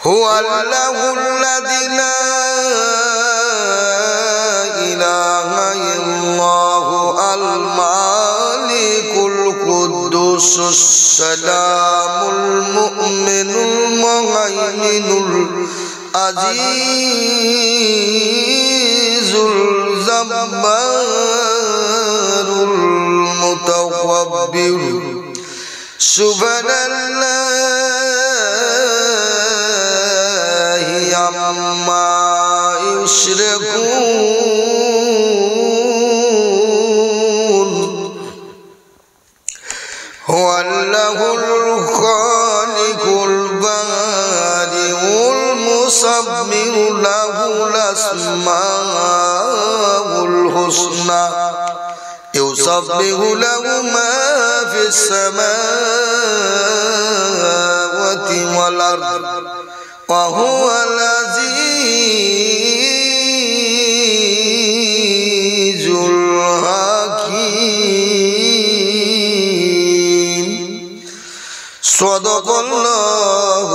هو الله الذي لا إله إلا هو المالك القدوس السلام المؤمن المهيمن العزيز الجبار المتكبر سبحان الله عما يشركون هو الله الخالق البارئ المصور له الأسماء الحسنى يسبح له ما في السماوات والأرض وهو العزيز الحكيم صدق الله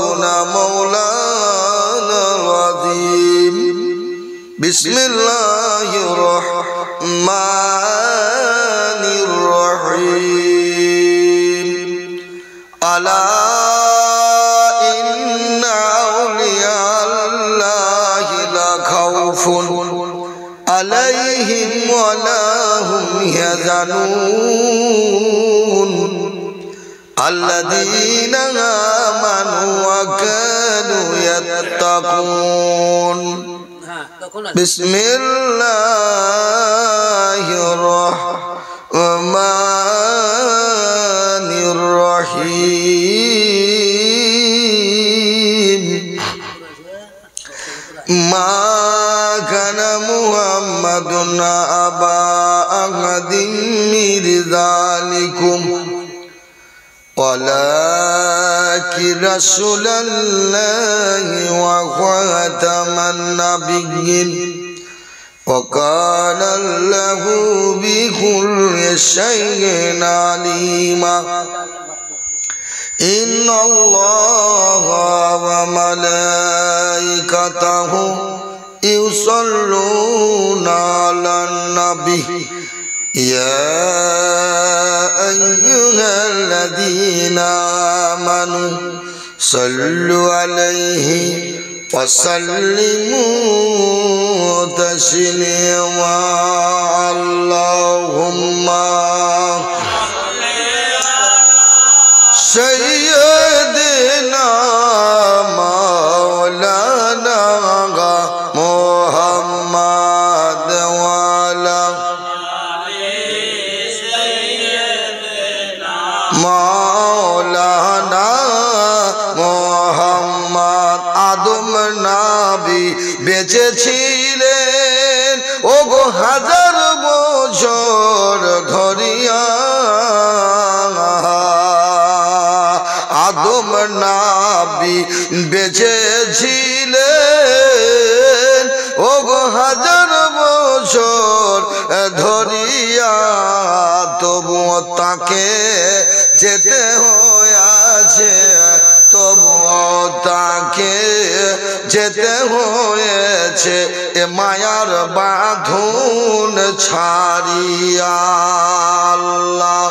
مولانا العظيم بسم الله الرحمن الرحيم ألا إن أولياء الله لا خوف عليهم ولا هم يحزنون الذين آمنوا وكانوا يتقون بسم الله الرحمن الرحيم ما كان محمد أبا أحد من رجالكم ولكن رسول الله وخاتم النبيين وكان الله بكل شيء عليما إن الله وملائكته يصلون على النبي يا أيها الذين آمنوا صلوا عليه وسلموا تسليما اللهم سيدنا مولانا محمد وعلى مولانا محمد আদম নবী বেঁচে ছিলেন ওগো হাজার বছর ধরিয়া আদম নবী বেঁচে ছিলেন ওগো হাজার বছর ধরিয়া তবুও তাকে যেতে হয়েছে তবুও তাকে যেতে হয়েছে এ মায়ার বাঁধন ছাড়িয়া আল্লাহ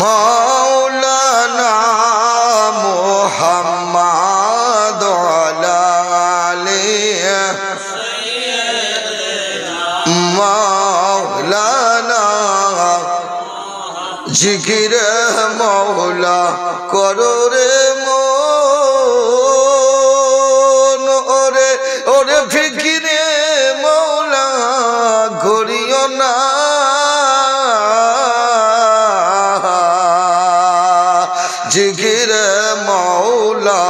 مولانا محمد وعلى آله مولانا জিকির মওলা করো রে মন ওরে ওরে ফিকিরে মওলা করিও না জিকির মওলা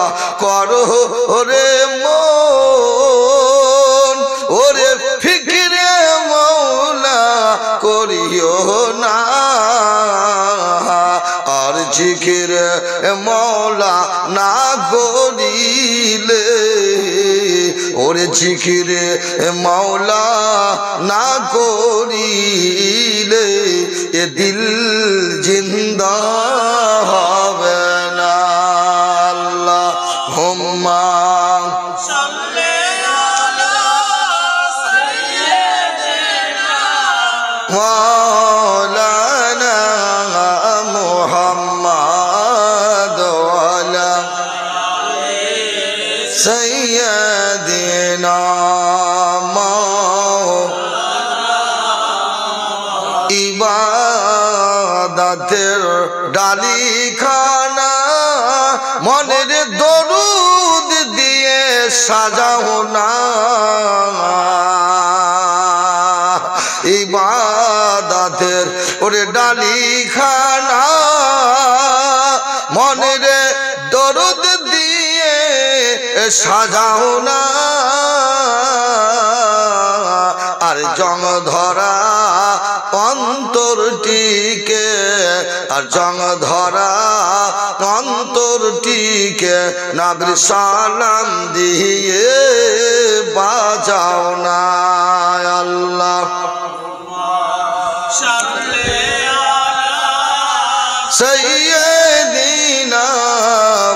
করো রে মন ওরে ফিকিরে মওলা করিও না আর জিকির মওলা না করিলে ওরে জিকিরে মাওলা না করিলে এ দিল জিন্দা হবে না। আল্লাহুম্মা সাল্লি আলা সাইয়্যিদিনা মাওলানা মুহাম্মদ ওয়া আলা সাইয়্যিদিনা ইবাদতের ডালি খানা মনের দরুদ দিয়ে সাজাও না, ইবাদতের ওরে ডালি খানা মনের দরুদ দিয়ে সাজাও না। আর জং ধরা অন্তরটিকে, আর জং ধরা অন্তরটিকে নবীর সালাম দিয়ে বাজাও না। আল্লাহ সাইয়্যিদিনা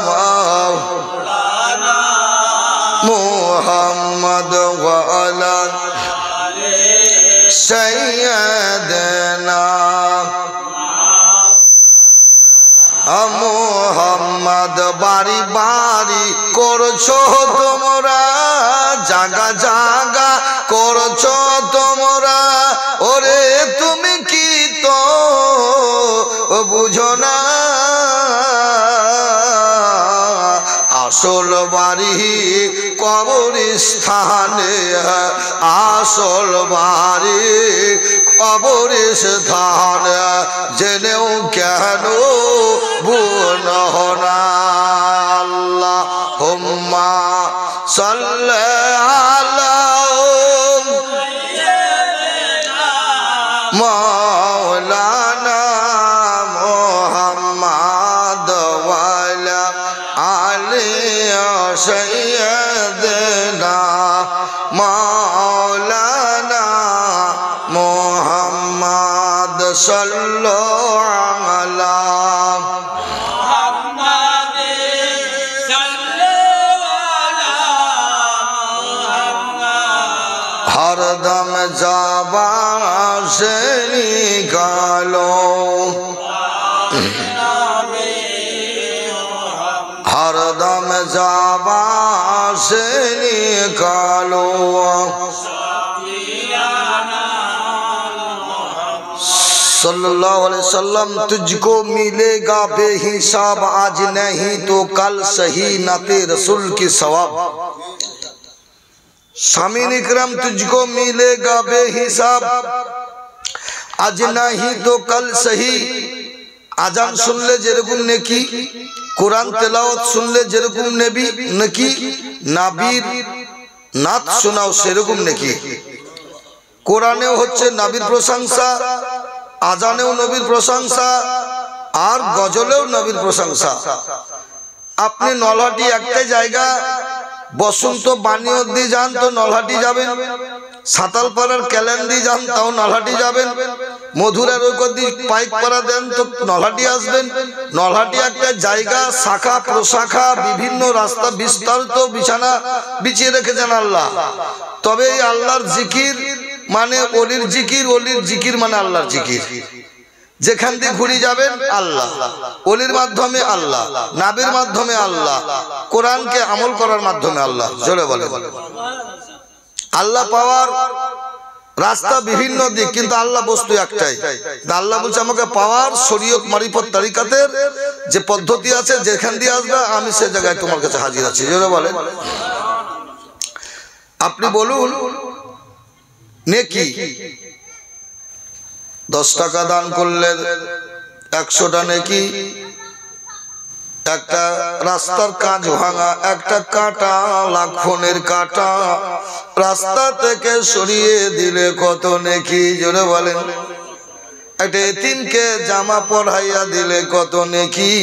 মাওলানা মুহাম্মদ ওয়া আলা সাইয়্যিদিনা মুহাম্মদ। বাড়ি বাড়ি করছো তোমরা, জাগা জাগা করছো তোমরা, ওরে তুমি কি তো বুঝো না? আসল বাড়ি কবরস্থানে, আসল বাড়ি কবরস্থানে, জেনেও কেন বুঝো না? আল্লাহুম্মা সাল্লি আলা মাওলানা মুহাম্মদ ওয়া আলা আলি সাইয়্যিদিনা মাওলানা মুহাম্মদ সাল্লাল্লাহু আলা মুহাম্মদ সাল্লাল্লাহু আলা মুহাম্মদ। হরদম জবান से निकालो, हरदम ज़बान से निकालो, सल्लल्लाहु अलैहि वसल्लम। तुझको मिलेगा बेहिसाब, आज नहीं तो कल सही नाते रसूल की सवाब। सामीन इकराम तुझको मिलेगा बेहिसाब, आज नहीं तो कल सही। आजान सुनले जेरकम नेकी, कुरान तेलावत सुनले जेरकम नेबी नेकी, नाबीर नात शोनाओ सेरकम नेकी। कुरानेও হচ্ছে নবীর প্রশংসা, আজানেও নবীর প্রশংসা, আর গজলেও নবীর প্রশংসা। আপনি নলহাটি একটা জায়গা বসন্ত বানিয়ে দিয়ে যান তো নলহাটি যাবেন, সাতালপাড়ার ক্যালেন্ডি যান তাও নলহাটি যাবেন, মধুরার ওইকদি পাইকপাড়া দেন তো নলহাটি আসবেন। নলহাটি একটা জায়গা, শাখা প্রশাখা বিভিন্ন রাস্তা, বিস্তারিত বিছানা বিছিয়ে রেখেছেন আল্লাহ। তবে এই আল্লাহর জিকির মানে অলির জিকির, অলির জিকির মানে আল্লাহর জিকির। যেখান দিয়ে ঘুরে যাবেন আল্লাহ, অলির মাধ্যমে আল্লাহ, নাবির মাধ্যমে আল্লাহ, কোরআনকে আমল করার মাধ্যমে আল্লাহ। জোরে বলে আল্লাহ পাওয়ার রাস্তা বিভিন্ন দিক, কিন্তু আল্লাহ বস্তু একটাই। আল্লাহ বলছে আমাকে পাওয়ার শরীয়ত মারিফত তরিকাতের যে পদ্ধতি আছে, যেখান দিয়ে আসবে আমি সে জায়গায় তোমার কাছে হাজির আছি। জোরে বলে আপনি বলুন নেকি 10 টাকা দান করলে 100টা নেকি, একটা রাস্তার কাজ ভাঙা, একটা কাটা লাখনের কাটা রাস্তা থেকে সরিয়ে দিলে কত নেকি। জোরে বলেন একটা এতিমকে জামা পরাইয়া দিলে কত নেকি,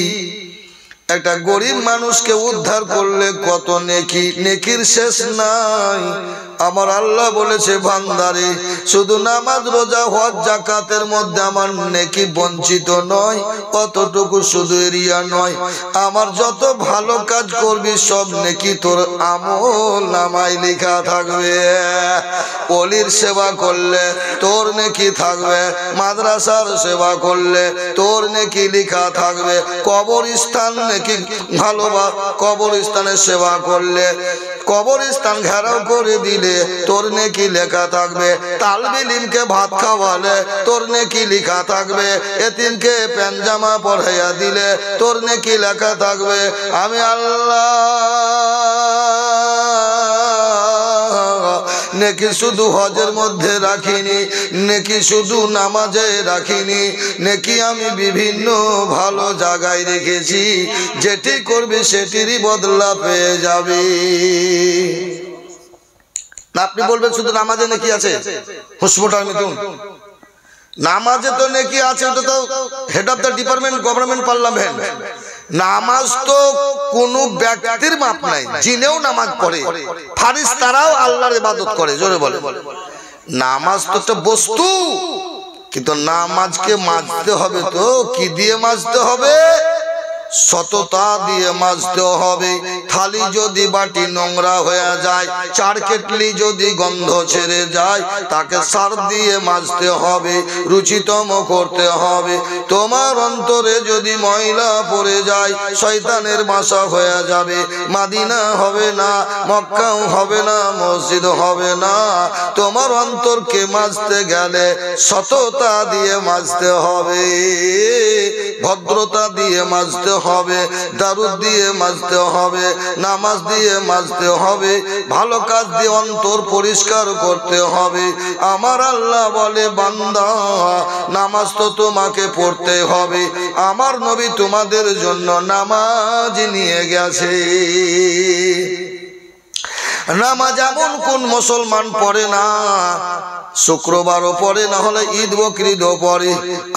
একটা গরিব মানুষকে উদ্ধার করলে কত নেকি, নেকির শেষ নাই। আমার আল্লাহ বলেছে বান্দারে শুধু নামাজ রোজা হজ যাকাতের মধ্যে আমার নেকি বঞ্চিত নয়, অতটুকু শুধু এরিয়া নয়, আমার যত ভালো কাজ করবি সব নেকি তোর আমল নামায় লেখা থাকবে। ওলির সেবা করলে তোর নেকি থাকবে, মাদ্রাসার সেবা করলে তোর নেকি লেখা থাকবে, কবরস্থান নেকি ভালোবাসা, কবরস্থানের সেবা করলে, কবরস্থান ঘেরাও করে দিলে তোর নেকি লেখা থাকবে, তালবে ইলমকে ভাত খাওয়ালে তোর নেকি লেখা থাকবে, এতিমকে প্যান্ট জামা পরাইয়া দিলে তোর নেকি লেখা থাকবে। আমি আল্লাহ নেকি শুধু হজের মধ্যে রাখিনি, নেকি শুধু নামাজে রাখিনি, নেকি আমি বিভিন্ন ভালো জায়গায় রেখেছি, যেটি করবি সেটিরই বদলা পেয়ে যাবি। না আপনি বলবেন শুধু নামাজে নেকি আছে, হুসমুটার মিতুন নামাজে তো নেকি আছে, ওটা তো head of the department government parliament. নামাজ তো কোন ব্যক্তির মাপ নাই, জিনেও নামাজ পড়ে, ফারিস্তারাও আল্লাহর ইবাদত করে। জোরে বলে, নামাজ তো একটা বস্তু, কিন্তু নামাজকে মাজতে হবে তো কি দিয়ে মাজতে হবে? সততা দিয়ে মাজতে হবে। থালি যদি বাটি নোংরা হয়ে যায়, চার কেটলি যদি গন্ধ ছেড়ে যায়, তাকে সার দিয়ে মাজতে হবে, রুচিতম করতে হবে। তোমার অন্তরে যদি ময়লা পড়ে যায়, শয়তানের বাসা হয়ে যাবে, মাদিনা হবে না, মক্কাও হবে না, মসজিদ হবে না। তোমার অন্তরকে মাজতে গেলে সততা দিয়ে মাজতে হবে, ভদ্রতা দিয়ে মাজতে হবে, দারুদ দিয়ে মাজতে হবে, নামাজ দিয়ে মাজতে হবে, ভালো কাজ দিয়ে অন্তর পরিষ্কার করতে হবে। আমার আল্লাহ বলে বান্দা নামাজ তো তোমাকে পড়তে হবে, আমার নবী তোমাদের জন্য নামাজ নিয়ে গেছে। নামাজ এমন কোন মুসলমান পড়ে না, শুক্রবারও পড়ে, না হলে ঈদ বকরিদও পড়ে,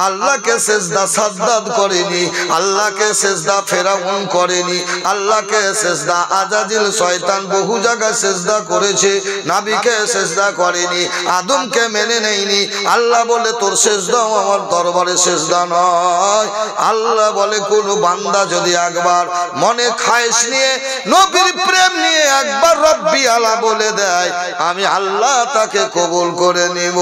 আল্লাহকে সেজদা সাদ্দাত করেনি, আল্লাহকে সেজদা ফেরাউন করেনি, আল্লাহকে সেজদা আজাজিল শয়তান বহু জায়গায় সেজদা করেছে, নবীকে সেজদা করেনি, আদমকে মেনে নেয়নি। আল্লাহ বলে তোর সেজদাও আমার দরবারে সেজদা নয়। আল্লাহ বলে কোন বান্দা যদি একবার মনে খায়েশ নিয়ে নবীর প্রেম নিয়ে একবার রব্বি আলা বলে দেয়, আমি আল্লাহ তাকে কবুল করে নিব।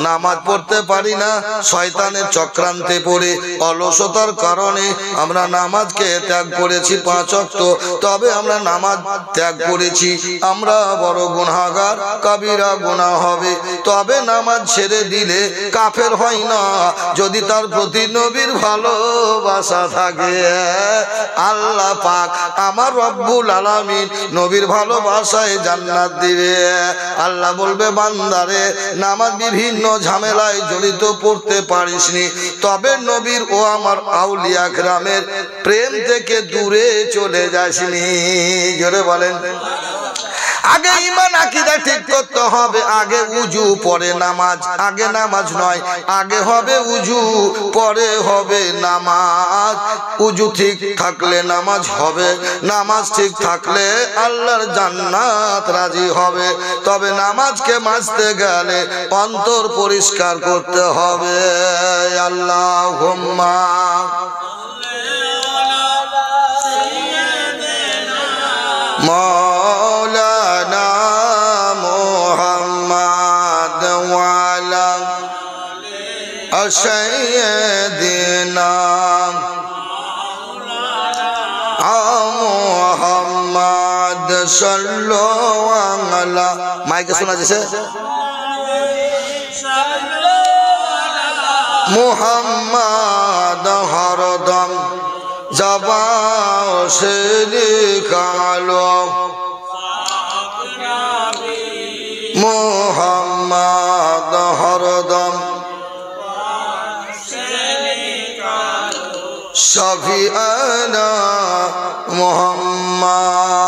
নামাজ পড়তে পারি না, শয়তানের চক্রান্তে পড়ে অলসতার কারণে আমরা নামাজকে ত্যাগ করেছি 5 ওয়াক্ত, তবে আমরা নামাজ ত্যাগ করেছি, আমরা বড় গুনাহগার, কবিরা গুনাহ হবে। তবে নামাজ ছেড়ে দিলে কাফের হয় না, যদি তার প্রতি নবীর ভালোবাসা থাকে। আল্লাহ পাক আমার রব্বুল আলামিন নবীর ভালোবাসায় জান্নাত দিবে। আল্লাহ বলবে বান্দারে নামাজ বিভিন্ন ঝামেলায় জড়িত পড়তে পারিসনি, তবে নবীর ও আমার আউলিয়া کرامের প্রেম থেকে দূরে চলে যাসনি। জোরে বলেন। আগে ঈমান আকীদা ঠিক করতে হবে, আগে উজু পরে নামাজ, আগে নামাজ নয়, আগে হবে উজু পরে হবে নামাজ। উজু ঠিক থাকলে নামাজ হবে, নামাজ ঠিক থাকলে আল্লাহর জান্নাত রাজি হবে। তবে নামাজকে মাজতে গেলে অন্তর পরিষ্কার করতে হবে। আল্লাহুম্মা মৌলানা মুহাম্মদ ওয়ালা সাইয়্যিদিনা মুহাম্মদ সাল্লাল্লাহু আলা, মাইকে শোনা যাচ্ছে, মুহাম্মদ হরদম জবান সে নিকালো, মুহাম্মদ হরদম শফিআনা মুহাম্মদ।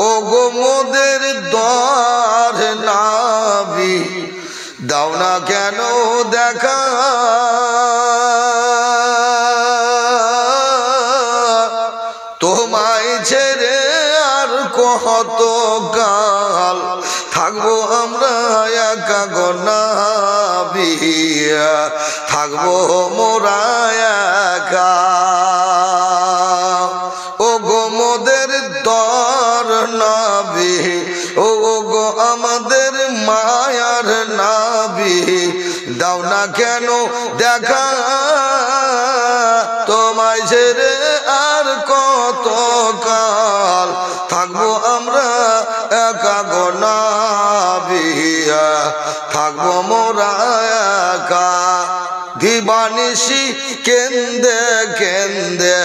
ও গো মোদের দ্বার নবী দাও না কেন দেখা, নবী থাকবো মোরা একা ও গো মোদের দর নবী ও গো আমাদের মায়ার নবী দাও না কেন দেখা তোমায় ছেড়ে আর কত কাল থাকবো আমরা একা গো নবী থাকবো মোরা একা দিবানিশি কেন্দে কেন্দে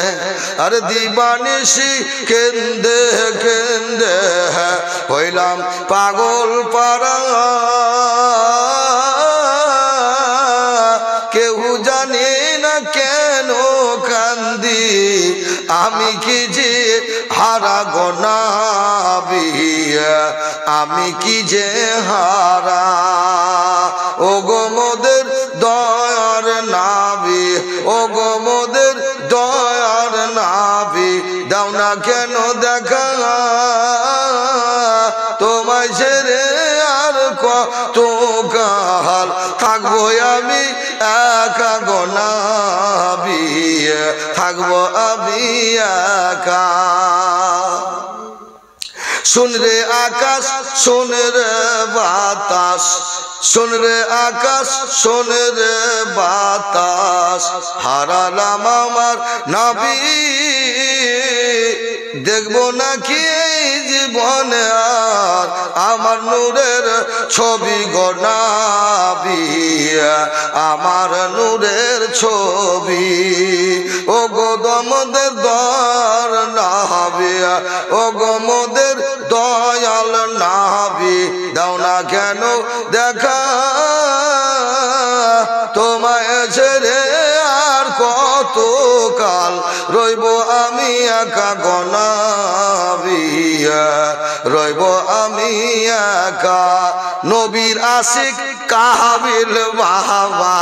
আরে দিবানিশি কেন্দে কেন্দে হইলাম পাগল পারা কেউ জানি না কেন কান্দি আমি কি যে হারা গো নবী আমি কি যে হারা ও গো মোদের দয়ার নবী ও গো মোদের দয়ার নবী দাও না কেন দেখা তোমায় ছেড়ে আর কত কাল থাকবো আমি একা গো নবী থাকবো আমি একা सुन रे आकाश सुन रे बातास सुन रे आकाश सुन रे बातास हारालाम आमार नबी देखबो नाकि जीवने आर आमार नूरेर छवि गो नबी आमार नूरेर छवि ओ गो मोদের दर नबी ओ गो मोদের দয়াল নবী দাও না কেন দেখা তোমায় ছেড়ে আর কত কাল রইব আমি একা গো নবী রইব আমি একা নবীর আশিক কাবিল বাবা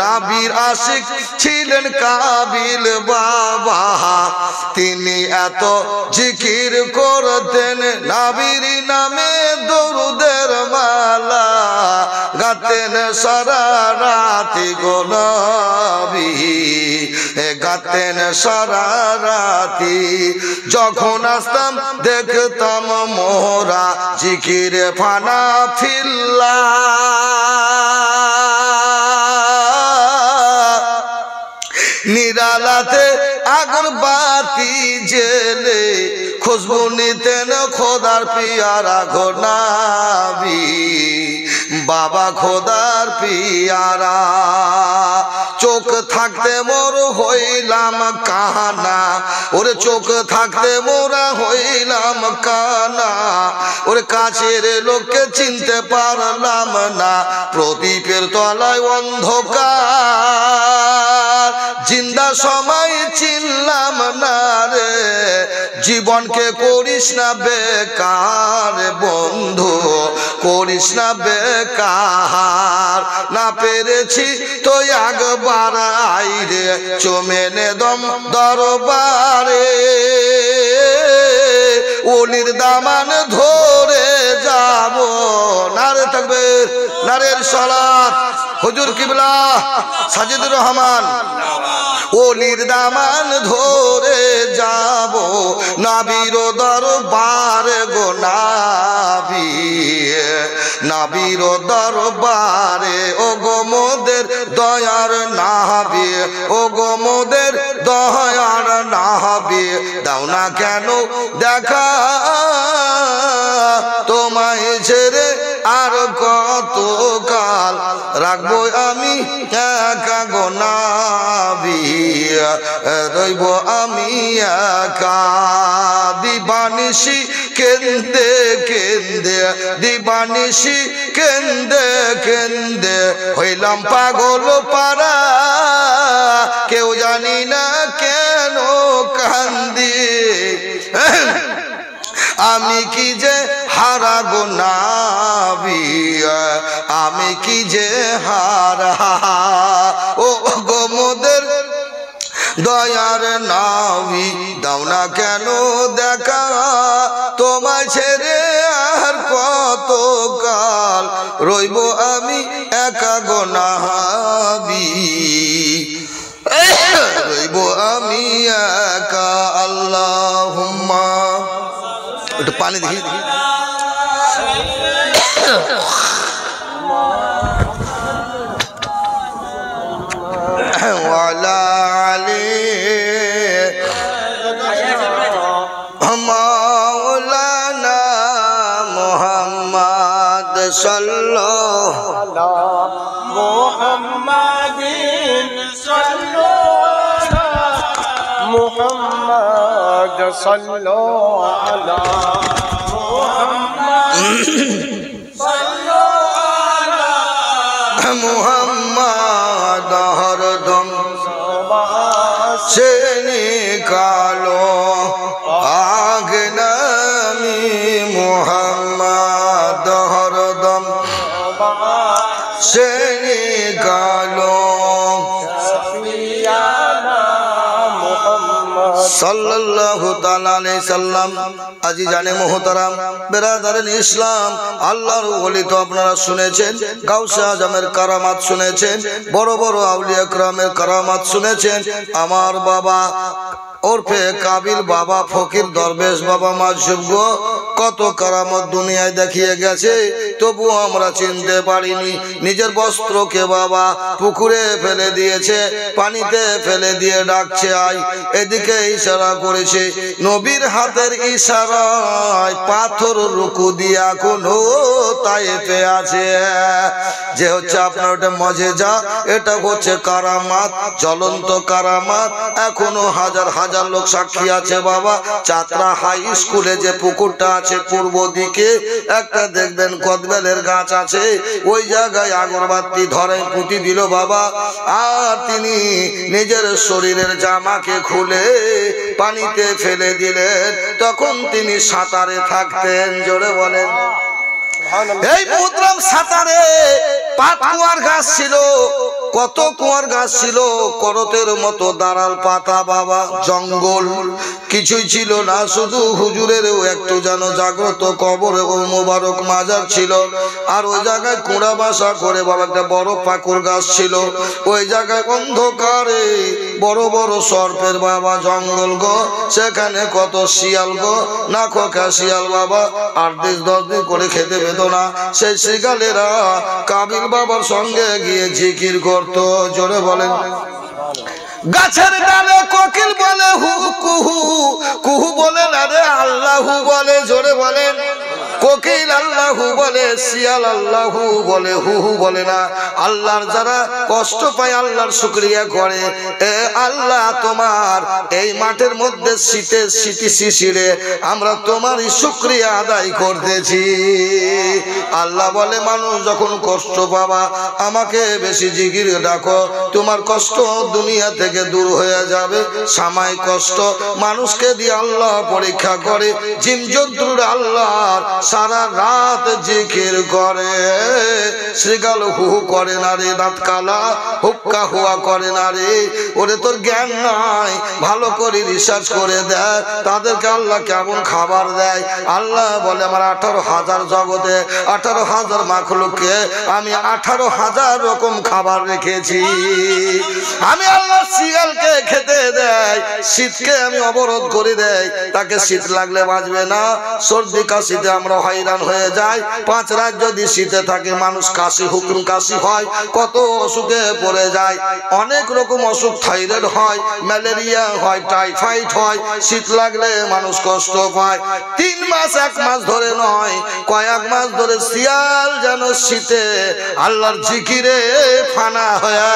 নবীর আশিক ছিলেন কাবিল বাবা তিনি এত জিকির করতেন নবীর নামে দরুদের মালা গাতেন সারা রাতি গো নবী গাতেন সারা রাতি যখন আসতাম দেখতাম মোরা জিকির ফানা ফিল্লা নিরালাতে আগরবাতি জেলে খুশবু নিতেন খোদার পিয়ারা গো নবী বাবা খোদার পিয়ারা চোখ থাকতে মোর হইলাম কানা ওরে চোখ থাকতে মোরা হইলাম কানা ওরে কাছের লোককে চিনতে পারলাম না প্রদীপের তলায় অন্ধকার জিন্দা সময় চিনলাম না রে জীবনকে করিস না বেকার বন্ধু করিস না বেকার না পেরেছি তো একবার আইরে চমেনে দম দরবারে ওলির দামান ধরে যাব নারে তাকবীর নারের সালাত হুজুর কিবলা সাজিদুর রহমান ওলির দামান ধরে যাব নবীর দরবারে গো নবী নবীর দরবারে ও গো মোদের দয়ার নবী ও গো মোদের দয়ার নবী দাও না কেন দেখা তোমায় ছেড়ে আর কত কাল রাখবো আমি একা গো নবী রইব আমি একা দিবানিশি কেন্দে কেন্দে দিবানিশি কেন্দে কেন্দে হইলাম পাগল পারা কেউ জানি না কেন কান্দি আমি কি যে হারা গো নবী আমি কি যে হারা ও গো মোদের দয়ার নবী দাও না কেন দেখা তোমায় ছেড়ে আর কত কাল রইব আমি একা গোনাহাবি, রইব আমি একা। আল্লাহুম্মা, একটু পানি দেখি ওয়ালা আলী মাওলানা মুহাম্মদ সাল্লাল্লাহু আলা মুহাম্মাদিন সাল্লাল্লাহু আলা মুহাম্মদ সাল্লাল্লাহু আলা মুহাম্মদ হরদম से निकालो आग नामी मुहम्मद हरदम से निकालो सल्लल्लाहु ताला अलैहि सल्लम। আজি জানে মোহতারাম বেরাদারান ইসলাম, আল্লাহর ওলি তো আপনারা শুনেছেন, গাউসে আজমের কারামাত শুনেছেন, বড় বড় আউলিয়া کرامের কারামাত শুনেছেন। আমার বাবা ওরফে কাবিল বাবা ফকির দরবেশ বাবা মাযুব কত কারামত দুনিয়ায় দেখিয়ে গেছে, তবু আমরা চিনতে পারিনি। নিজের বস্ত্রকে বাবা পুকুরে ফেলে দিয়েছে, পানিতে ফেলে দিয়ে ডাকছে আই, এদিকে ইশারা করেছে। নবীর হাতের ইশারায় পাথর রুকু দিয়া কোনো তায়েফে আছে। যে হচ্ছে আপনার ওটা মজেজা, এটা হচ্ছে কারামাত, জ্বলন্ত কারামাত। এখনো হাজার হাজার লোক সাক্ষী আছে বাবা। চাতরা হাই স্কুলে যে পুকুরটা আছে পূর্ব দিকে একটা দেখবেন কদবেলের গাছ আছে, ওই জায়গায় আগরবাতি ধরে পুঁতি দিল বাবা। আর তিনি নিজের শরীরের জামাকে খুলে পানিতে ফেলে দিলেন, তখন তিনি সাঁতারে থাকতেন। জোরে বলেন। এই মুদ্রাম সাঁতারে পাত কুয়ার গাছ ছিল, কত কুয়ার গাছ ছিল, করতের মতো দাঁড়াল পাতা বাবা। জঙ্গল কিছুই ছিল না, শুধু হুজুরেরও একটু যেন জাগ্রত কবর এবং মোবারক মাজার ছিল। আর ওই জায়গায় কুঁড়া বাসা করে বাবা একটা বড় পাকুর গাছ ছিল। ওই জায়গায় অন্ধকারে বড় বড় সর্পের বাবা জঙ্গল গো, সেখানে কত শিয়াল গো, না খোকা শিয়াল বাবা, 8-10 দিন করে খেতে পেত না। সেই শিয়ালেরা কাবিল বাবার সঙ্গে গিয়ে জিকির করতো। জোরে বলেন। গাছের ডালে কোকিল বলে হু কুহু, কুহু বলে না রে আল্লাহু বলে। জোরে বলেন। কোকিল আল্লাহু বলে, শিয়াল আল্লাহু বলে, হু হু বলে না। আল্লাহর যারা কষ্ট পায় আল্লাহর শুকরিয়া করে। এ আল্লাহ, তোমার এই মাঠের মধ্যে শীতে শীতি শিশিরে আমরা তোমারই শুকরিয়া আদায় করতেছি। আল্লাহ বলে, মানুষ যখন কষ্ট পাবা আমাকে বেশি জিকির ডাকো, তোমার কষ্ট দুনিয়া থেকে দূর হয়ে যাবে। সামাই কষ্ট মানুষকে দিয়ে আল্লাহ পরীক্ষা করে। জিমজন্তুর আল্লাহর সারা রাত জিকির করে, শ্রীগাল হু করে না রে, দাঁত কালা হুক্কা হুয়া করে না রে। ওরে তোর জ্ঞান নাই, ভালো করে রিসার্চ করে দেয় তাদেরকে আল্লাহ কেমন খাবার দেয়। আল্লাহ বলে, আমার 18,000 জগতে 18,000 মাখলুককে আমি 18,000 রকম খাবার রেখেছি। আমি আল্লাহ শিয়ালকে খেতে দেয়, শীতকে আমি অবরোধ করে দেয়, তাকে শীত লাগলে বাঁচবে না। সর্দি কাশিতে আমরা হয়রান হয়ে যায়। 5 রাত যদি শীতে থাকে মানুষ কাশি হুকুম কাশি হয়, কত অসুখে পড়ে যায়। অনেক রকম অসুখ, থাইরয়েড হয়, ম্যালেরিয়া হয়, টাইফয়েড হয়। শীত লাগলে মানুষ কষ্ট পায়। 3 মাস 1 মাস ধরে নয়, কয়েক মাস ধরে শিয়াল যেন শীতে আল্লাহর জিকিরে ফানা হয়ে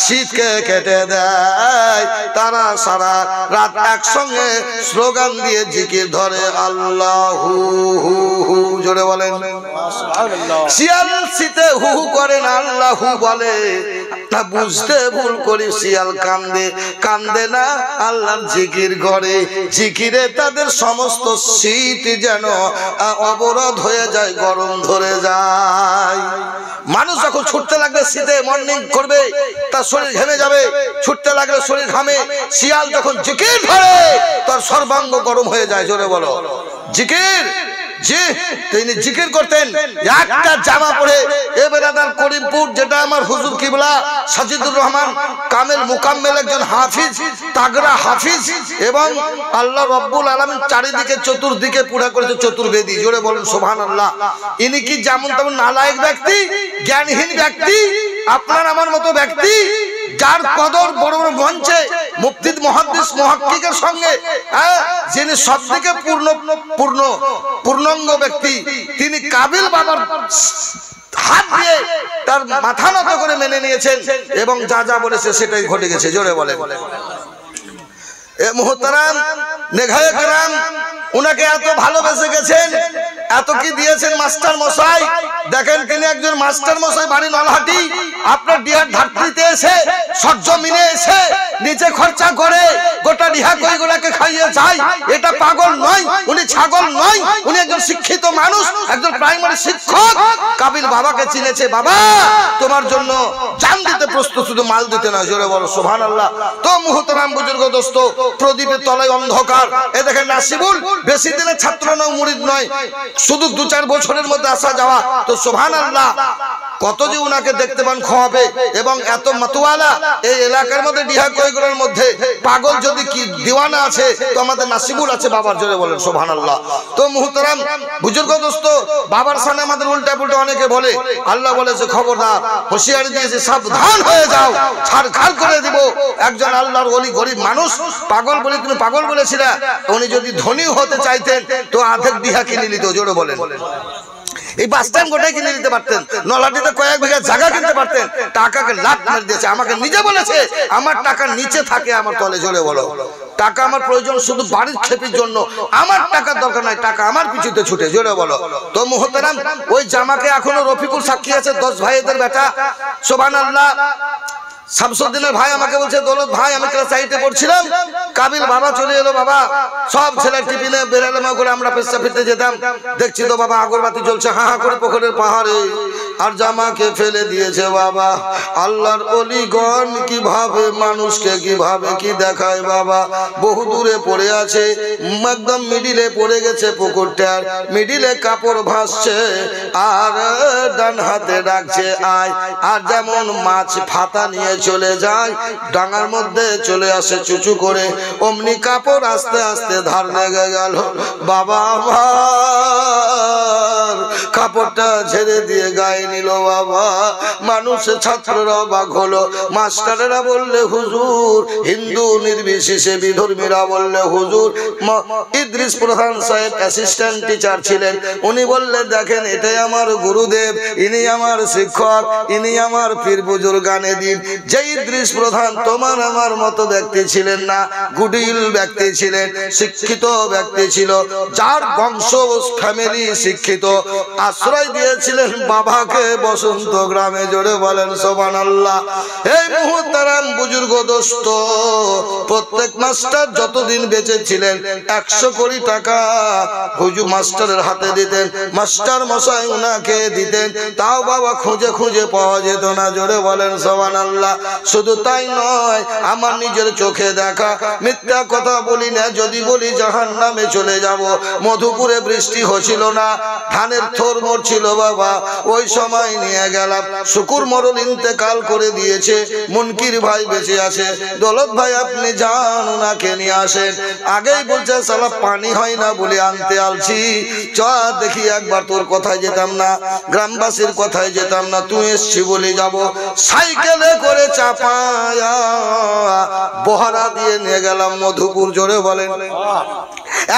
শীতকে কেটে দেয়। তারা সারা রাত একসঙ্গে স্লোগান দিয়ে জিকির ধরে আল্লাহু হু হু। জোরে বলেন। শিয়াল শীতে হু হু করে না, আল্লাহু বলে না। বুঝতে ভুল করি, শিয়াল কান্দে, কান্দে না, আল্লাহর জিকির করে। জিকিরে তাদের সমস্ত শীত যেন অবরোধ হয়ে যায়, গরম ধরে যায়। মানুষ যখন ছুটতে লাগবে শীতে মর্নিং করবে, তার শরীর ঘেমে যাবে, ছুটতে লাগলে শরীর ঘামে। শিয়াল যখন জিকির ধরে তার সর্বাঙ্গ গরম হয়ে যায়। জোরে বলো। জিকির জি তিনি জিকির করতেন একটা জামা পরে। এ বেরাদার করিমপুর যেটা আমার হুজুর কিবলা সাজিদুর রহমান কামেল মুকাম্মেল একজন হাফিজ, তাগড়া হাফিজ, এবং আল্লাহ রব্বুল আলামিন চারিদিকে চতুর্দিকে পুরা করেছে চতুর্বেদী। জোরে বলেন সুবহানাল্লাহ। ইনি কি যেমন তেমন নালায়েক ব্যক্তি, জ্ঞানহীন ব্যক্তি, আপনার আমার মতো ব্যক্তি, যার কদর বড় বড় মঞ্চে মুফতি মুহাদ্দিস মুহাক্কিকের সঙ্গে যিনি সবদিকে পূর্ণাঙ্গ ব্যক্তি, তিনি কাবিল বাবার হাত দিয়ে তার মাথা নত করে মেনে নিয়েছেন এবং যা যা বলেছে সেটাই ঘটে গেছে। জোরে বলেন। এ মুহতারাম নেঘায়ে কেরাম উনাকে এত ভালোবেসে গেছেন, এত কি দিয়েছেন মাস্টার মশাই। দেখেন তিনি একজন মাস্টার মশাই, বাড়ি নলহাটি, আপনার ডিহার ধাত্রীতে এসে সরজমিনে এসে নিচে খরচা করে গোটা ডিহা কইগুলাকে খাইয়ে যায়। এটা পাগল নয়, উনি ছাগল নয়, উনি একজন শিক্ষিত মানুষ, একজন প্রাইমারি শিক্ষক। কাবিল বাবাকে চিনেছে, বাবা তোমার জন্য জান দিতে প্রস্তুত, শুধু মাল দিতে না। জোরে বলো সুবহানাল্লাহ। তো মুহতারাম বুজুর্গ দোস্ত, প্রদীপের তলায় অন্ধকার। এ দেখেন নাসিবুল বেশি দিনের ছাত্র নয়, মুরিদ নয়, শুধু 2-4 বছরের মধ্যে আসা যাওয়া। তো সুবহানাল্লাহ, কত যে উনাকে দেখতে পান খাওয়াবে। এবং এত মাতওয়ালা এই এলাকার মধ্যে ডিহা কইগুলোর মধ্যে পাগল যদি কি দিওয়ানা আছে, তো আমাদের নাসিবুল আছে বাবার। জোরে বলেন সুবহানাল্লাহ। তো মুহতারাম বুজুর্গ দোস্ত, বাবার সামনে আমাদের উল্টা পুল্টা অনেকে বলে, আল্লাহ বলেছে খবরদার, হুঁশিয়ারি দিয়েছে, সাবধান হয়ে যাও, ছাড়খাড় করে দিব। একজন আল্লাহর ওলি গরিব মানুষ, পাগল বলে তুমি পাগল বলেছিলে। উনি যদি ধনী হতে চাইতেন তো আধেক ডিহা কিনে নিত। জোরে বলেন। এই বাস স্ট্যান্ড গোটাই কিনে নিতে পারতেন, নলাটিতে কয়েক বিঘা জায়গা কিনতে পারতেন। টাকাকে লাট মেরে দিয়েছে। আমাকে নিজে বলেছে আমার টাকা নিচে থাকে আমার তলে। জোরে বলো। টাকা আমার প্রয়োজন শুধু বাড়ির খেপির জন্য, আমার টাকার দরকার নাই, টাকা আমার পিছুতে ছুটে। জোরে বলো। তো মুহতারাম ওই জামাকে এখনো রফিকুল সাক্ষী আছে, 10 ভাইদের বেটা। সুবহানাল্লাহ। শামসুদ্দিনের ভাই আমাকে বলছে, দৌলত ভাই আমি ক্লাস 8-এ পড়ছিলাম, কাবিল বাবা চলে এলো। বাবা সব ছেলে টিফিনে বেরালামা করে আমরা পেশা ফিরতে যেতাম, দেখছি তো বাবা আগরবাতি জ্বলছে হা হা করে পুকুরের পাহাড়ে, আর জামাকে ফেলে দিয়েছে। বাবা আল্লাহর ওলিগণ কিভাবে মানুষকে কিভাবে কি দেখায় বাবা। বহু দূরে পড়ে আছে, একদম মিডিলে পড়ে গেছে পুকুরটার, মিডিলে কাপড় ভাসছে, আর ডান হাতে ডাকছে আয়। আর যেমন মাছ ফাতা নিয়ে চলে যায়, ডাঙার মধ্যে চলে আসে চুচু করে, অমনি কাপড় আস্তে আস্তে ধার লেগে গেল। বাবা আমার কাপড়টা ঝেড়ে দিয়ে গায়ে নিল। বাবা মানুষের ছাত্ররা অবাক হলো, মাস্টারেরা বললে হুজুর, হিন্দু নির্বিশেষে বিধর্মীরা বললে হুজুর। ইদ্রিস প্রধান সাহেব অ্যাসিস্ট্যান্ট টিচার ছিলেন, উনি বললেন দেখেন এটাই আমার গুরুদেব, ইনি আমার শিক্ষক, ইনি আমার পীর বুজুর্গ গানে দিন। যে ইদ্রিস প্রধান তোমার আমার মতো ব্যক্তি ছিলেন না, গুডিল ব্যক্তি ছিলেন, শিক্ষিত ব্যক্তি ছিল, যার বংশ ফ্যামিলি শিক্ষিত। আশ্রয় দিয়েছিলেন বাবাকে বসন্ত গ্রামে। জোরে বলেন সুবহানাল্লাহ। এই মুহতারাম বুজুর্গ দোস্ত, প্রত্যেক মাস্টার যতদিন বেঁচে ছিলেন 100 কোটি টাকা হুজুর মাস্টারের হাতে দিতেন, মাস্টার মশাই উনাকে দিতেন, তাও বাবা খুঁজে খুঁজে পাওয়া যেত না। জোরে বলেন সুবহানাল্লাহ। শুধু তাই নয়, আমার নিজের চোখে দেখা, মিথ্যা কথা বলি না, যদি বলি জাহান্নামে চলে যাব। মধুপুরে বৃষ্টি হচ্ছিল না, ধানের থোর মরছিল বাবা, ওই সময় নিয়ে গেলাম। শুকুর মরণ ইন্তেকাল করে দিয়েছে, মুনকির ভাই বেঁচে আছে, দৌলত ভাই আপনি যান ওনাকে নিয়ে আসেন। আগেই বলছে সালা পানি হয় না বলে আনতে আলছি, চ দেখি একবার। তোর কথায় যেতাম না, গ্রামবাসীর কথায় যেতাম না, তুই এসছি বলে যাব। সাইকেলে করে চাপায়া বহারা দিয়ে নিয়ে গেলাম মধুপুর। জোরে বলেন।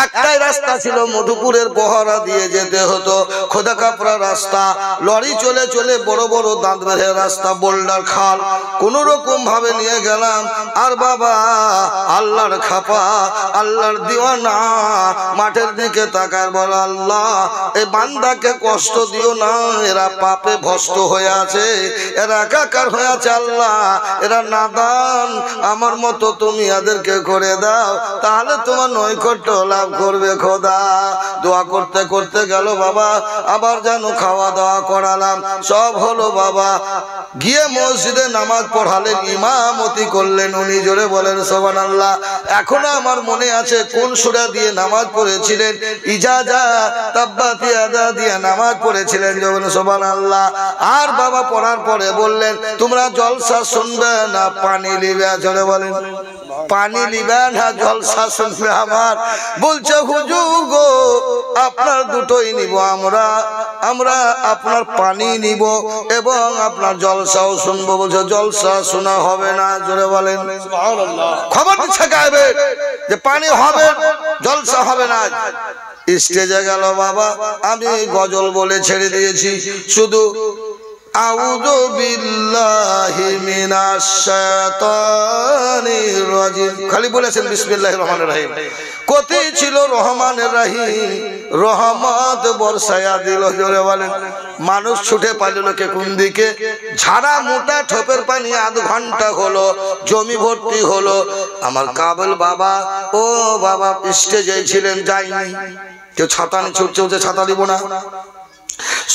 একটাই রাস্তা ছিল, মধুপুরের বহারা দিয়ে যেতে হতো, খোদা কাপড়া রাস্তা, লরি চলে চলে বড় বড় দাঁত বেঁধে রাস্তা, বোল্ডার খাল, কোন রকম ভাবে নিয়ে গেলাম। আর বাবা আল্লাহর খাপা, আল্লাহর দিওয়ানা মাঠের দিকে তাকায়, বল আল্লাহ এই বান্দাকে কষ্ট দিও না, এরা পাপে ভস্ত হয়ে আছে, এরা একাকার হয়ে আছে। আল্লাহ এরা নাদান, আমার মতো তুমি এদেরকে করে দাও, তাহলে তোমার নৈকট্য লাভ করবে খোদা। দোয়া করতে করতে গেল বাবা, আবার যেন খাওয়া দাওয়া করালাম, সব হলো বাবা। গিয়ে মসজিদে নামাজ পড়ালেন, ইমামতি করলেন উনি। জোরে বলেন সুবহানাল্লাহ। এখনো আমার মনে আছে কোন সূরা দিয়ে নামাজ পড়েছিলেন, ইজাজা তাব্বাত ইয়াদা দিয়ে নামাজ পড়েছিলেন। জোরে সুবহানাল্লাহ। আর বাবা পড়ার পরে বললেন, তোমরা জলসা শুনবে না পানি নিবে? জোরে বলেন, পানি নিবে না জলসা শুনবে আমার? বলছে হুজুর গো, আপনার দুটোই নিব, আমরা আপনার পানি নিব এবং আপনার জলসাও শুনবো। বলছে জলসা শোনা হবে না। জোরে বলেন সুবহানাল্লাহ। খবর দিচ্ছে গায়েবে যে পানি হবে, জলসা হবে না। স্টেজে গেল বাবা, আমি গজল বলে ছেড়ে দিয়েছি, শুধু আউযু বিল্লাহি মিনাশ শাইতানির রাজিম খালি বলেছেন বিসমিল্লাহির রহমানির রহিম। কতি ছিল রহমানের রহিম, রহমত বর্ষায়া দিল। জোরে বলেন। মানুষ ছুটে পালিল কে কোন দিকে? ঝাড়া মোটা ঠোপের পানি আধ ঘন্টা হলো, জমি ভর্তি হলো। আমার কাবুল বাবা, ও বাবা স্টেজে ছিলেন, যায়নি। কেউ ছাতা নিয়ে ছুটছে, বলছে ছাতা দিব না।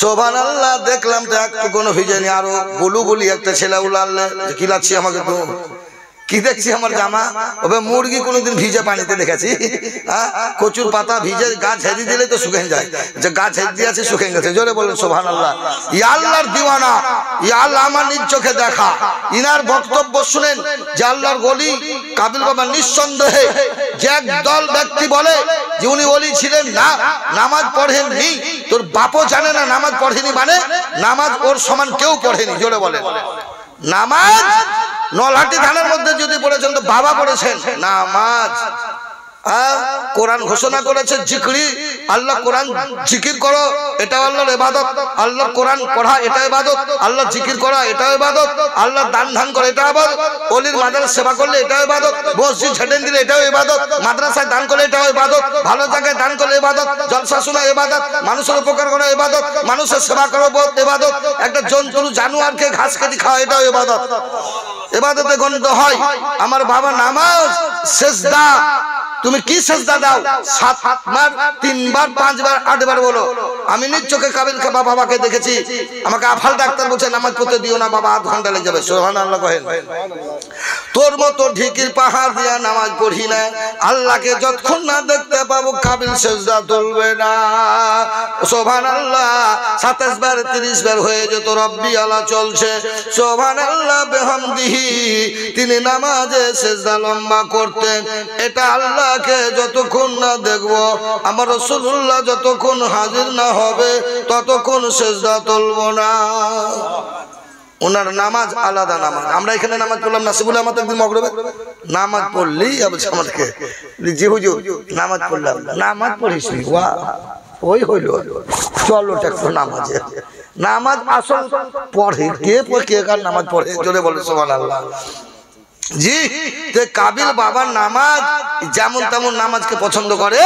সুবহানাল্লাহ। দেখলাম তো একটু কোনো ভিজেনি। আরো বলু বলি একটা ছেলে উলালে, কি লাগছে আমাকে, তো কি দেখছি আমার জামা? ওবে মুরগি কোনোদিন ভিজে পানিতে দেখেছি? কচুর পাতা ভিজে গাছ হেরি দিলে তো শুকিয়ে যায়, যে গাছ হেরি আছে শুকিয়ে গেছে। জোরে বলেন সুবহানাল্লাহ। ইয়া আল্লাহর দিওয়ানা, ইয়া আল্লাহ আমার নিজ চোখে দেখা। ইনার বক্তব্য শুনেন যে আল্লাহর ওলি কাবিল বাবা নিঃসন্দেহে যে একদল ব্যক্তি বলে যে উনি ওলি ছিলেন না, নামাজ পড়েননি। তোর বাপও জানে না নামাজ পড়েনি, মানে নামাজ ওর সমান কেউ পড়েনি। জোরে বলেন। নামাজ নলহাটি থানার মধ্যে যদি পড়েছেন তো বাবা পড়েছেন। নামাজ কোরআন ঘোষণা করেছে জিকির, আল্লাহ কোরআন জিকির করো, এটা আল্লাহর ইবাদত। আল্লাহ কোরআন পড়া এটা ইবাদত, আল্লাহ জিকির করা এটা ইবাদত, আল্লাহ দান ধান করে এটা ইবাদত, ওলির মাদ্রাসা সেবা করলে এটা ইবাদত, মসজিদ ছেড়ে দিলে এটাও ইবাদত, মাদ্রাসায় দান করলে এটাও ইবাদত, ভালো জায়গায় দান করলে ইবাদত, জলসা শোনা ইবাদত, মানুষের উপকার করা ইবাদত, মানুষের সেবা করা ইবাদত, একটা জন্তু জানোয়ারকে ঘাস কেটে খাওয়া এটাও ইবাদত। ইবাদতে গণিত হয়। আমার বাবা নামাজ সেজদা, তুমি কি সেজদা দাও? 7 বার, 3 বার, 5 বার, 8 বার বলো। আমি নিজ চোখে কাবিল বাবাকে দেখেছি। আমাকে আফাল ডাক্তার বলছে নামাজ পড়তে দিও না বাবা, 8 ঘন্টা লেগে যাবে। সুবহানাল্লাহ কহেন। তোর মতো ঢিকির পাহাড় দিয়া নামাজ পড়ি না, আল্লাহকে যতক্ষণ না দেখতে পাবো কাবিল সেজদা তুলবে না। সুবহানাল্লাহ। 27 বার 30 বার হয়ে যেত রব্বি আলা চলছে। সুবহানাল্লাহ বিহামদিহি। তিনি নামাজে সেজদা লম্বা করতেন। এটা আল্লাহকে যতক্ষণ না দেখবো, আমার রাসূলুল্লাহ যতক্ষণ হাজির না হবে ততক্ষণ সেজদা তুলব না। ওনার নামাজ আলাদা নামাজ। আমরা এখানে নামাজ পড়লাম, নাসিবুল আহমদ একদিন মগরিবে নামাজ পড়লি আমাদেরকে, জি হুজুর নামাজ পড়লাম। নামাজ পড়িস নি? ওয়া ওই হইল, চলো একটু নামাজে। নামাজ আসল পড়ে কে কার নামাজ পড়ে? জোরে বলে সুবহানাল্লাহ। জি, তে কাবিল বাবার নামাজ যেমন তেমন নামাজকে পছন্দ করে,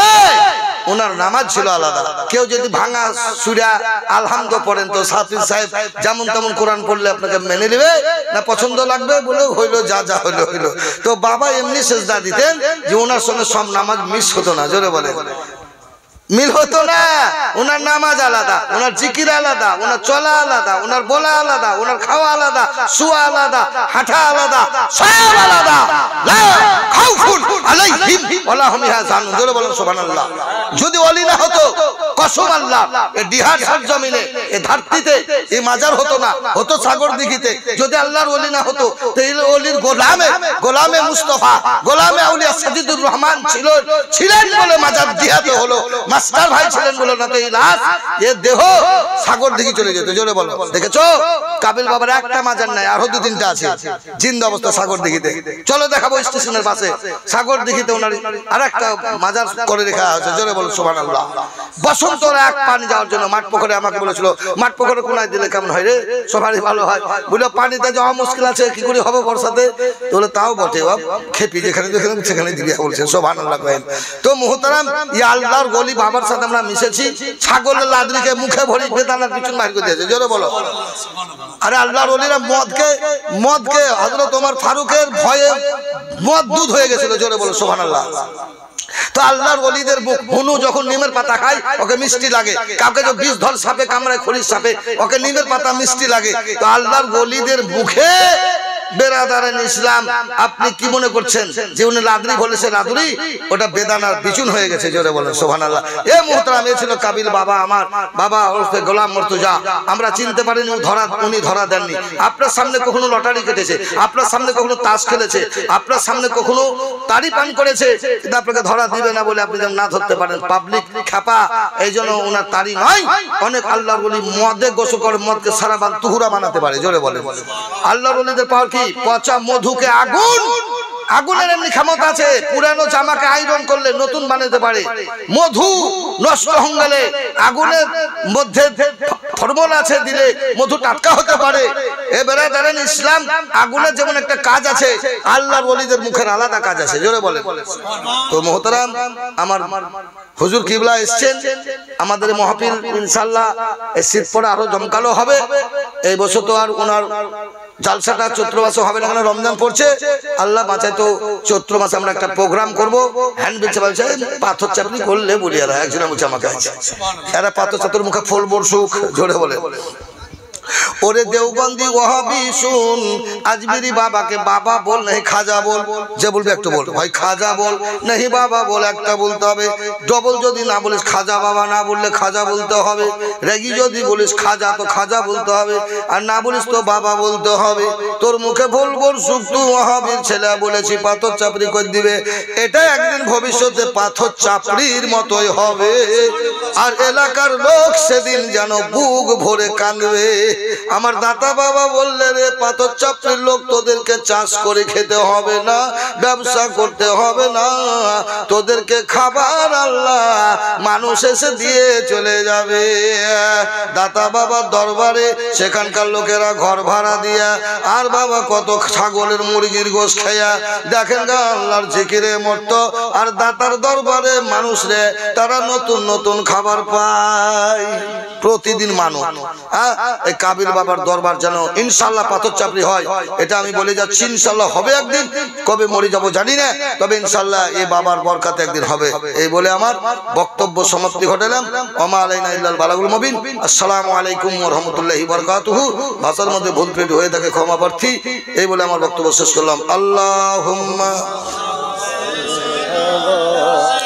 ওনার নামাজ ছিল আলাদা। কেউ যদি ভাঙা সূরা আলহামদ পড়েন তো সাফির সাহেব যেমন তেমন কোরআন পড়লে আপনাকে মেনে নেবে না, পছন্দ লাগবে বলে হইলো, যা যা হইলো হইলো। তো বাবা এমনি সেজদা দিতেন যে ওনার সঙ্গে সব নামাজ মিস হতো না। জোরে বলে মিল হতো না। ওনার নামাজ আলাদা, ওনার জিকির আলাদা, ওনার চলা আলাদা, ওনার বলা আলাদা, ওনার খাওয়া আলাদা, শুয়া আলাদা, হাঁটা আলাদা, সব আলাদা। লা খাউফুন আলাইহিম ওয়ালা হুম ইয়াহজানুন। জোরে বলেন সুবহানাল্লাহ। যদি ওলি না হতো, কসম আল্লাহ, এই বিহার সরজমিনে এই ধরতিতে এই মাজার হতো না, হতো সাগর দিঘিতে। যদি আল্লাহর ওলি না হতো তো এই ওলির গোলামে মুস্তাফা, গোলামে আউলিয়া সাজিদুর রহমান ছিলেন বলে মাজার দিহাতে হলো। মাস্টার ভাই ছিলেন বলে না তো এই লাশ, এ দেহ সাগর দিঘি চলে যেত। জোরে বলো। দেখেছো কাবিল বাবার একটা মাজার নাই, আরো 2-3টা আছে জিন্দা অবস্থা সাগর দিঘিতে। চলো দেখাবো স্টেশনের পাশে সাগর দিঘিতে ওনার আরেকটা মাজার করে রেখা আছে। জোরে বলো সুবহানাল্লাহ। বসন্তর এক পানি যাওয়ার জন্য মাঠ পুকুরে আমাকে বলেছিল, মাঠ পুকুরে কোনায় দিলে কেমন হয় রে? সবারই ভালো হয়। বলে পানিতে যাওয়া মুশকিল আছে, কি করে হবে বর্ষাতে? বলে তাও বটে বাপ, খেপি যেখানে সেখানে দিকে বলছে। সুবহানাল্লাহ কহেন। তো মুহতারাম, ইয়া আল্লাহর ওলি বাবার সাথে আমরা মিশেছি। ছাগলের লাদরিকে মুখে ভরি বেদানার পিছন বাইর করে দিয়েছে। জোরে বলো। আরে আল্লাহর ওলিরা মদকে হযরত ওমর ফারুকের ভয়ে মদ দুধ হয়ে গেছিল। জোরে বলো সুবহানাল্লাহ। তো আল্লাহর ওলিদের মুখ, হুনু যখন নিমের পাতা খায় ওকে মিষ্টি লাগে, কাউকে যে বিষ ধর সাপে কামড়ায়, খড়ির সাপে, ওকে নিমের পাতা মিষ্টি লাগে। তো আল্লাহর ওলিদের মুখে বেরাদারান ইসলাম আপনি কি মনে করছেন যে উনি লাদরি বলেছে? লাদরি ওটা বেদানার বিচুন হয়ে গেছে। জোরে বলেন সুবহানাল্লাহ। এ মুহতারাম, এ ছিল কাবিল বাবা, আমার বাবা ওরফে গোলাম মুর্তজা। আমরা চিনতে পারিনি, উনি ধরা দেননি। আপনার সামনে কখনো লটারি কেটেছে, আপনার সামনে কখনো তাস খেলেছে, আপনার সামনে কখনো তারি পান করেছে, কিন্তু আপনাকে ধরা দিবে না বলে আপনি যেন না ধরতে পারেন। পাবলিক খাপা, এই জন্য ওনার তারি নয়। অনেক আল্লাহর ওলি মদে গোসল করে, মদকে সারাবান তুহুরা বানাতে পারে। জোরে বলেন। আল্লাহর ওলিদের পাওয়ার কি? পচা মধুকে আগুন, আগুনের এমনি ক্ষমতা আছে, পুরানো জামাকে আয়রন করলে নতুন বানাতে পারে। মধু নষ্ট হয়ে গেলে আগুনের মধ্যে ফর্মুলা আছে, দিলে মধু টাটকা হতে পারে। এবারে ধরেন ইসলাম, আগুনের যেমন একটা কাজ আছে, আল্লাহর ওলিদের মুখের আলাদা কাজ আছে। জোরে বলে। তো মোহতারাম, আমার হুজুর কিবলা এসছেন, আমাদের মাহফিল ইনশাআল্লাহ এই শীত পরে আরো জমকালো হবে। এই বছর তো আর ওনার জালসাটা চৈত্র মাসে হবে না, কারণ রমজান পড়ছে। আল্লাহ বাঁচায় তো চৈত্র মাসে আমরা একটা প্রোগ্রাম করবো। হ্যান্ড বেচে বলছে পাথর চাপনি করলে বলিয়ারা একজনের মুখে আমাকে আছে, এরা পাথর চাতুর মুখে ফল বর্ষুক। জোরে বলে। ওরে দেওবন্দি ওয়াহাবি শুন, আজমিরি বাবাকে বাবা বল, नहीं খাজা বল। যে বলবে একটু বল, ভাই খাজা বল, नहीं বাবা বল, একটা বলতে হবে। ডবল যদি না বলিস খাজা বাবা, না বললে খাজা বলতে হবে। রেগি যদি বলিস খাজা, তো খাজা বলতে হবে, আর না বলিস তো বাবা বলতে হবে। তোর মুখে ভুল বল সুখ, তুই ওয়াহাবির ছেলে বলেছি পাথর চাপড়ি করে দিবে। এটা একদিন ভবিষ্যতে পাথর চাপড়ির মতোই হবে, আর এলাকার লোক সেদিন যেন বুক ভরে কাঁদবে। আমার দাতা বাবা বললে, রে পাথর চাপড়ির লোক, তোদেরকে চাষ করে খেতে হবে না, ব্যবসা করতে হবে না, তোদেরকে খাবার আল্লাহ মানুষ এসে দিয়ে চলে যাবে। দাতা বাবার দরবারে সেখানকার লোকেরা ঘর ভাড়া দিয়া, আর বাবা কত ছাগলের মুরগির গোশ খাইয়া দেখেন গা আল্লাহর জিকিরে মরত। আর দাতার দরবারে মানুষরে তারা নতুন নতুন খাবার পায় প্রতিদিন মানুষ। এই কাবিল বাবার দরবার যেন ইনশাআল্লাহ পাথর চাপড়ি হয়, এটা আমি বলে যাচ্ছি। ইনশাআল্লাহ হবে একদিন, কবে মরে যাব জানি না, তবে ইনশাআল্লাহ এই বাবার বরকতে একদিন হবে। এই বলে আমার বক্তব্য সমাপ্তি ঘটালাম। ওমা আলাইনা ইল্লাল বালাগুল মুবিন। আসসালামু আলাইকুম ওয়া রাহমাতুল্লাহি ওয়া বারাকাতুহু। ভাষার মধ্যে ভুল ত্রুটি হয়ে থাকে ক্ষমা প্রার্থী। এই বলে আমার বক্তব্য শেষ করলাম। আল্লাহুম্মা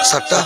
সাতটা